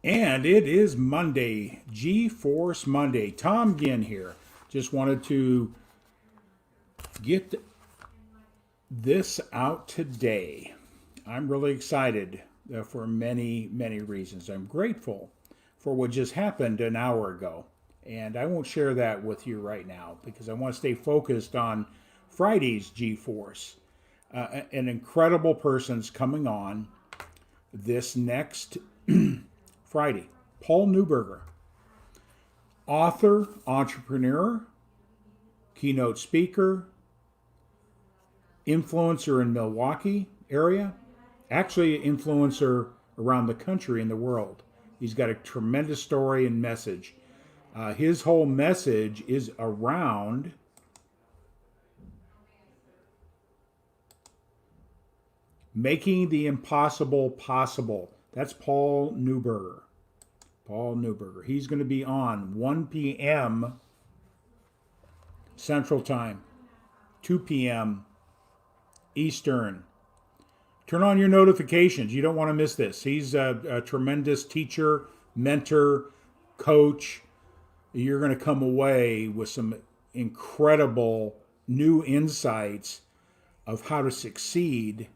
And it is Monday, G-Force Monday. Tom Ginn here. Just wanted to get this out today. I'm really excited for many, many reasons. I'm grateful for what just happened an hour ago. And I won't share that with you right now because I want to stay focused on Friday's G-Force. An incredible person's coming on this next Friday. Paul Neuberger, author, entrepreneur, keynote speaker, influencer in Milwaukee area, actually an influencer around the country and the world. He's got a tremendous story and message. His whole message is around making the impossible possible. That's Paul Neuberger. Paul Neuberger. He's going to be on 1 p.m. Central Time, 2 p.m. Eastern. Turn on your notifications. You don't want to miss this. He's a tremendous teacher, mentor, coach. You're going to come away with some incredible new insights of how to succeed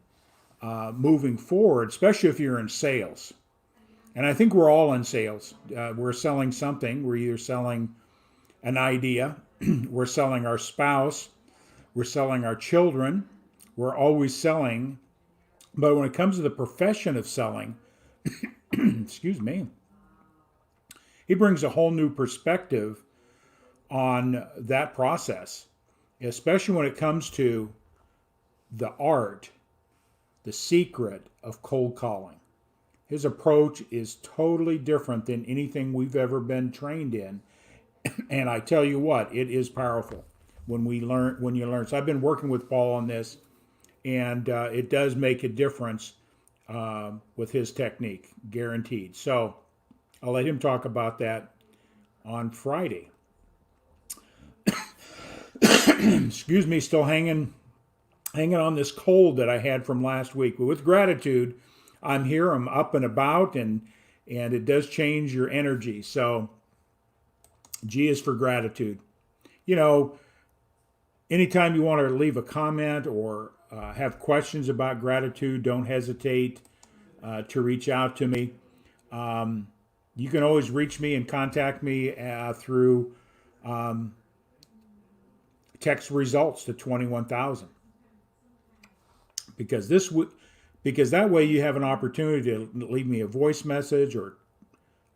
moving forward, especially if you're in sales. And I think we're all in sales. We're selling something. We're either selling an idea, we're selling our spouse, we're selling our children. We're always selling. But when it comes to the profession of selling, excuse me, he brings a whole new perspective on that process, especially when it comes to the art, the secret of cold calling. His approach is totally different than anything we've ever been trained in. And I tell you what, it is powerful when you learn. So I've been working with Paul on this, and it does make a difference with his technique, guaranteed. So I'll let him talk about that on Friday. Excuse me, still hanging on this cold that I had from last week. But with gratitude, I'm here, I'm up and about, and it does change your energy. So G is for gratitude. You know, anytime you want to leave a comment or have questions about gratitude, don't hesitate to reach out to me. You can always reach me and contact me through text results to 21,000. Because that way you have an opportunity to leave me a voice message or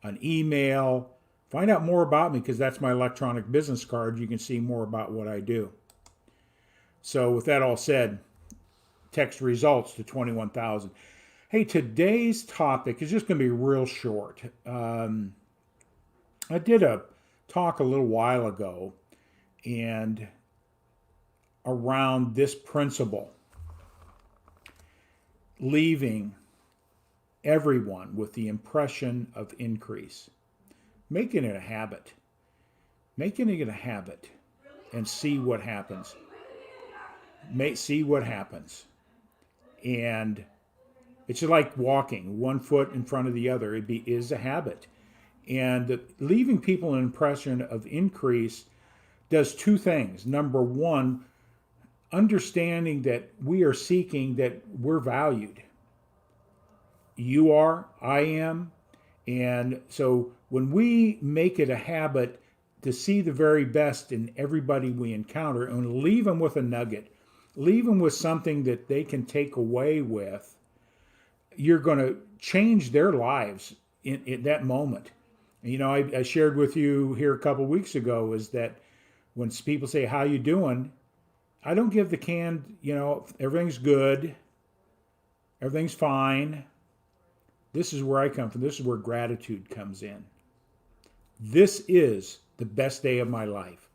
an email. Find out more about me because that's my electronic business card. You can see more about what I do. So with that all said, text results to 21,000. Hey, today's topic is just going to be real short. I did a talk a little while ago and around this principle, leaving everyone with the impression of increase, making it a habit, and see what happens. See what happens. And it's like walking one foot in front of the other. Is a habit. And leaving people an impression of increase does two things. Number one, understanding that we are seeking that we're valued. You are, I am. And so when we make it a habit to see the very best in everybody we encounter and leave them with a nugget, leave them with something that they can take away with, you're going to change their lives in that moment. You know, I shared with you here a couple weeks ago is that when people say, how you doing? I don't give the canned, everything's good, everything's fine. This is where I come from. This is where gratitude comes in. This is the best day of my life.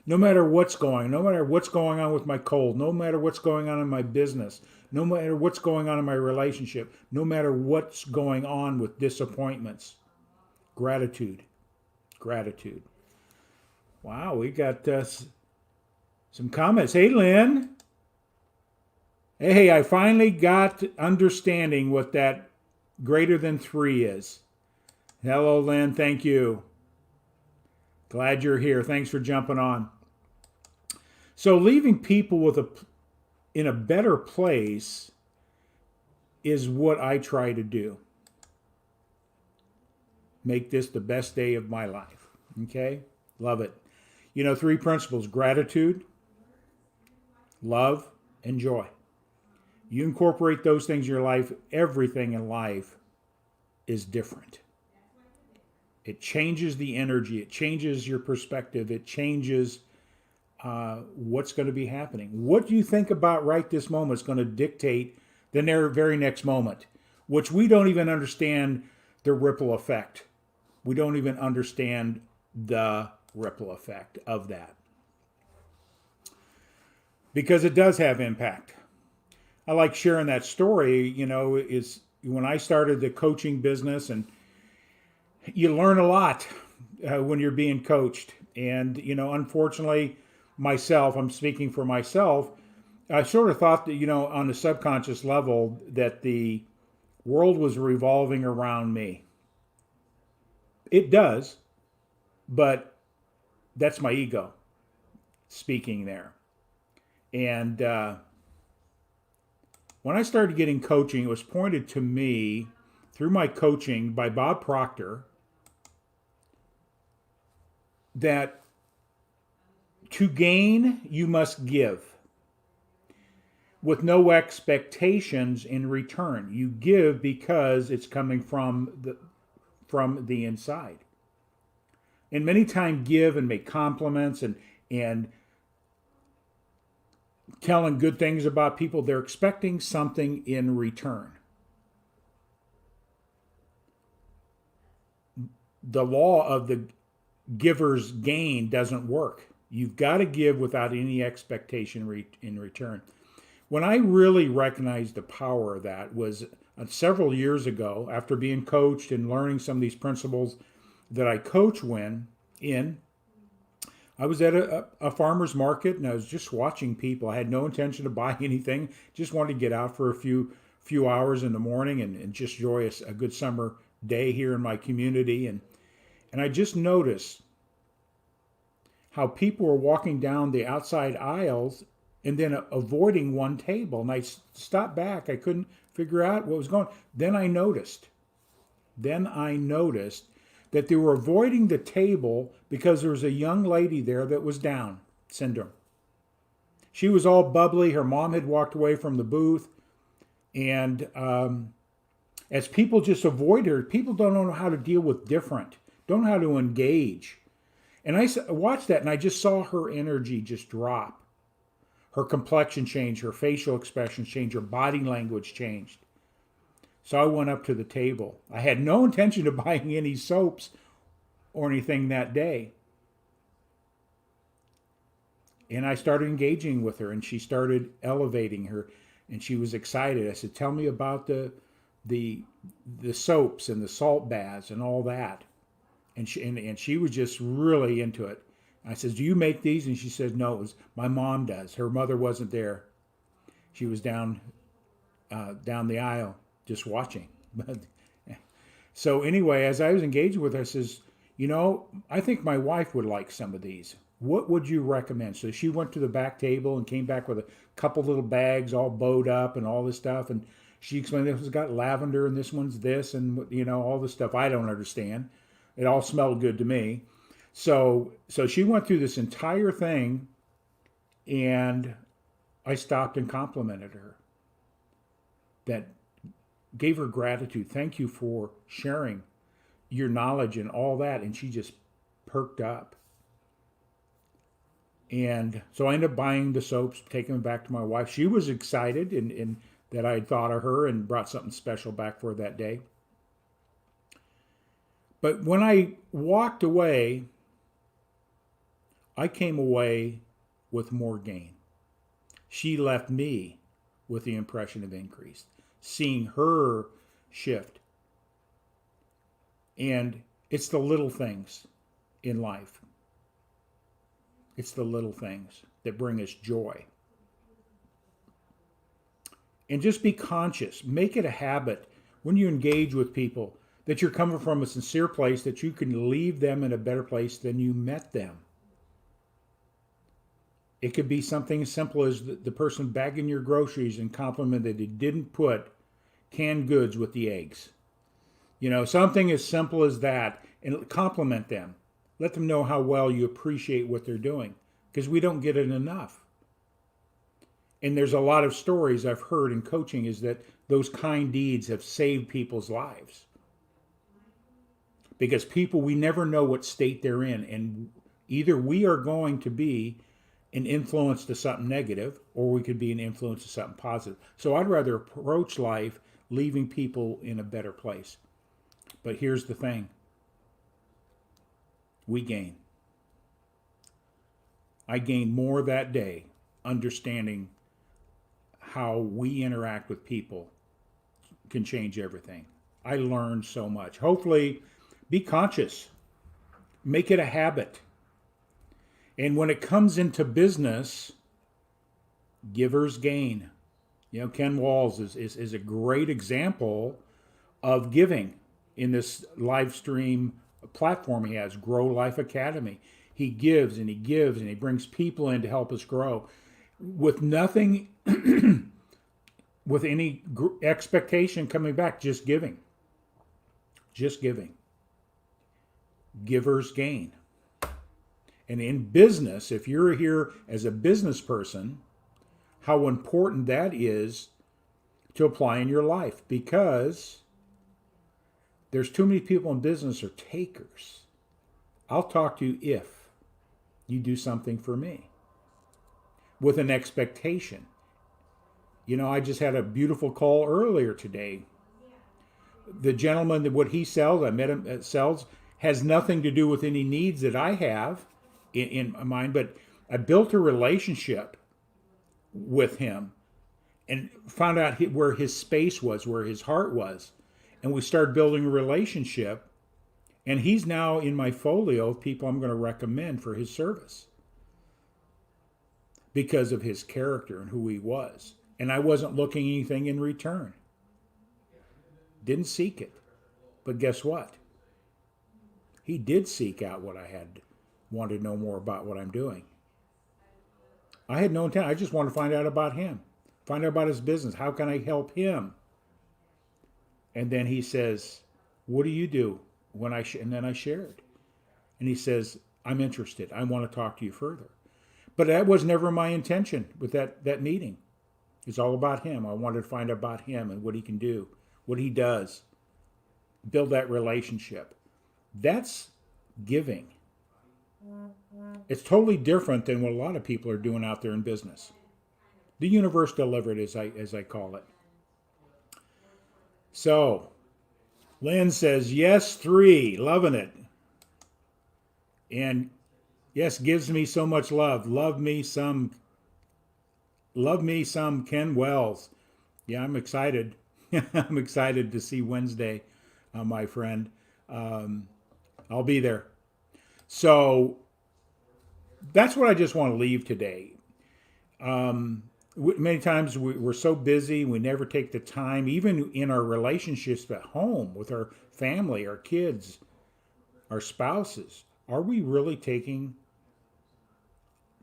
No matter what's going on with my cold, no matter what's going on in my business, no matter what's going on in my relationship, no matter what's going on with disappointments, gratitude. Wow, we got some comments. Hey, Lynn. Hey, I finally got understanding what that greater than 3 is. Hello, Lynn. Thank you. Glad you're here. Thanks for jumping on. So, leaving people in a better place is what I try to do. Make this the best day of my life. Okay? Love it. You know, three principles: gratitude, love, and joy. You incorporate those things in your life, everything in life is different. It changes the energy, it changes your perspective, it changes what's going to be happening. What you think about right this moment is going to dictate the very next moment, which we don't even understand the ripple effect. We don't even understand the ripple effect of that because it does have impact. I like sharing that story. You know, is when I started the coaching business, and you learn a lot when you're being coached. And, you know, unfortunately, I'm speaking for myself, I sort of thought that, you know, on the subconscious level, that the world was revolving around me. It does, but that's my ego speaking there. And when I started getting coaching, it was pointed to me through my coaching by Bob Proctor that to gain, you must give with no expectations in return. You give because it's coming from the inside. And many times give and make compliments and telling good things about people, they're expecting something in return. The law of the giver's gain doesn't work. You've got to give without any expectation in return. When I really recognized the power of that was several years ago, after being coached and learning some of these principles that I coach in. I was at a farmer's market, and I was just watching people. I had no intention of buying anything. Just wanted to get out for a few hours in the morning and just enjoy a good summer day here in my community. And I just noticed how people were walking down the outside aisles and then avoiding one table. And I stopped back. I couldn't figure out what was going on. Then I noticed that they were avoiding the table because there was a young lady there that was Down syndrome. She was all bubbly. Her mom had walked away from the booth. And as people just avoid her, people don't know how to deal with different, don't know how to engage. And I watched that, and I just saw her energy just drop. Her complexion changed, her facial expressions changed, her body language changed. So I went up to the table. I had no intention of buying any soaps or anything that day. And I started engaging with her, and she started elevating her, and she was excited. I said, "Tell me about the soaps and the salt baths and all that." And she was just really into it. I said, "Do you make these?" And she said, "No, my mom does. Her mother wasn't there. She was down the aisle just watching." So anyway, as I was engaging with her, I says, "You know, I think my wife would like some of these. What would you recommend?" So she went to the back table and came back with a couple little bags all bowed up and all this stuff. And she explained this one's got lavender and this one's this and, you know, all this stuff I don't understand. It all smelled good to me. So she went through this entire thing, and I stopped and complimented her. That gave her gratitude. Thank you for sharing your knowledge and all that. And she just perked up. And so I ended up buying the soaps, taking them back to my wife. She was excited and that I had thought of her and brought something special back for her that day. But when I walked away, I came away with more gain. She left me with the impression of increase, seeing her shift. And it's the little things in life. It's the little things that bring us joy. And just be conscious. Make it a habit when you engage with people that you're coming from a sincere place, that you can leave them in a better place than you met them. It could be something as simple as the person bagging your groceries and compliment that they didn't put canned goods with the eggs. Something as simple as that, and compliment them. Let them know how well you appreciate what they're doing, because we don't get it enough. And there's a lot of stories I've heard in coaching is that those kind deeds have saved people's lives. Because people, we never know what state they're in, and either we are going to be an influence to something negative, or we could be an influence to something positive. So I'd rather approach life leaving people in a better place. But here's the thing. We gain. I gained more that day understanding how we interact with people can change everything. I learned so much. Hopefully, be conscious. Make it a habit. And when it comes into business, givers gain. Ken Walls is a great example of giving in this live stream platform he has, Grow Life Academy. He gives and he gives and he brings people in to help us grow with nothing, with any expectation coming back, just giving. Just giving. Givers gain. And in business, if you're here as a business person, how important that is to apply in your life, because there's too many people in business are takers. I'll talk to you if you do something for me with an expectation. I just had a beautiful call earlier today. The gentleman, what he sells, I met him, sells, has nothing to do with any needs that I have in mind, but I built a relationship with him and found out where his space was, where his heart was. And we started building a relationship. And he's now in my folio of people I'm going to recommend for his service because of his character and who he was. And I wasn't looking anything in return. Didn't seek it. But guess what? He did seek out what I had, wanted to know more about what I'm doing. I had no intent. I just wanted to find out about him, find out about his business. How can I help him? And then he says, what do you do? And then I shared. And he says, I'm interested. I want to talk to you further. But that was never my intention with that meeting. It's all about him. I wanted to find out about him and what he can do, what he does. Build that relationship. That's giving. It's totally different than what a lot of people are doing out there in business. The universe delivered, as I call it. So, Lynn says, yes, 3, loving it. And yes, gives me so much love. Love me some Ken Wells. Yeah, I'm excited. I'm excited to see Wednesday, my friend. I'll be there. So that's what I just want to leave today. Many times we're so busy, we never take the time, even in our relationships at home with our family, our kids, our spouses. Are we really taking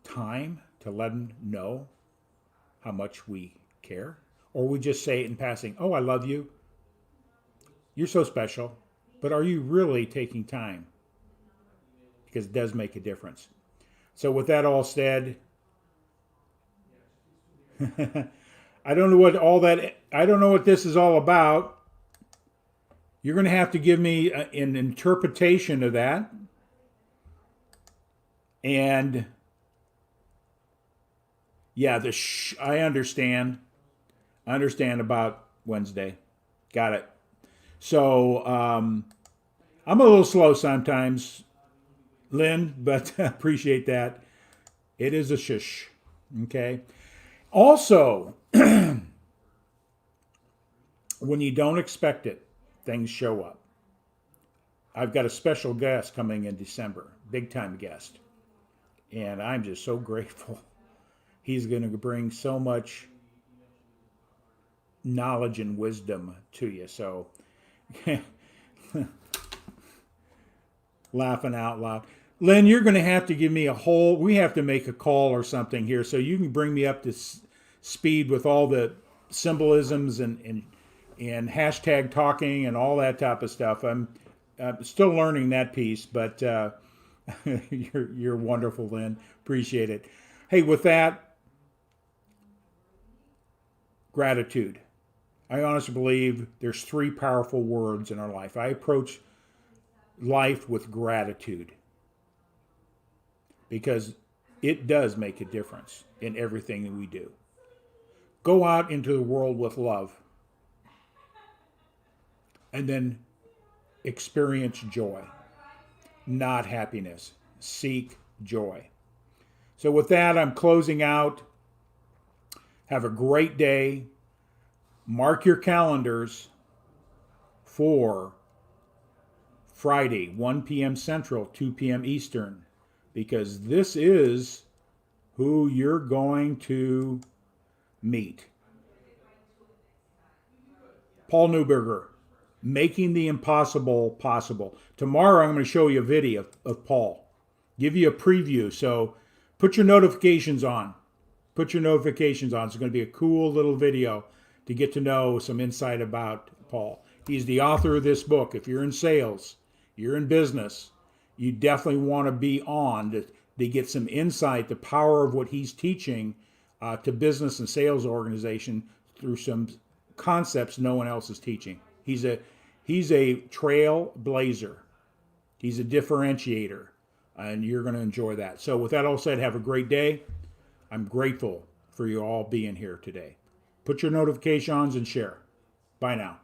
time to let them know how much we care? Or we just say it in passing, oh, I love you. You're so special. But are you really taking time? Because it does make a difference. So with that all said, I don't know what this is all about. You're going to have to give me an interpretation of that. And yeah, I understand. I understand about Wednesday. Got it. So I'm a little slow sometimes, Lynn, but I appreciate that. It is a shush. Okay. Also, when you don't expect it, things show up. I've got a special guest coming in December, big time guest. And I'm just so grateful. He's going to bring so much knowledge and wisdom to you. So Laughing out loud. Lynn, you're going to have to give me we have to make a call or something here so you can bring me up to speed with all the symbolisms and hashtag talking and all that type of stuff. I'm still learning that piece, but you're wonderful, Lynn. Appreciate it. Hey, with that, gratitude. I honestly believe there's 3 powerful words in our life. I approach life with gratitude because it does make a difference in everything that we do. Go out into the world with love and then experience joy, not happiness. Seek joy. So with that, I'm closing out. Have a great day. Mark your calendars for Friday, 1 p.m. Central, 2 p.m. Eastern, because this is who you're going to meet. Paul Neuberger, Making the Impossible Possible. Tomorrow I'm going to show you a video of Paul. Give you a preview, so put your notifications on. Put your notifications on. It's going to be a cool little video to get to know some insight about Paul. He's the author of this book. If you're in sales, you're in business, you definitely want to be on to get some insight, the power of what he's teaching to business and sales organization through some concepts no one else is teaching. He's a trailblazer. He's a differentiator, and you're going to enjoy that. So with that all said, have a great day. I'm grateful for you all being here today. Put your notifications on and share. Bye now.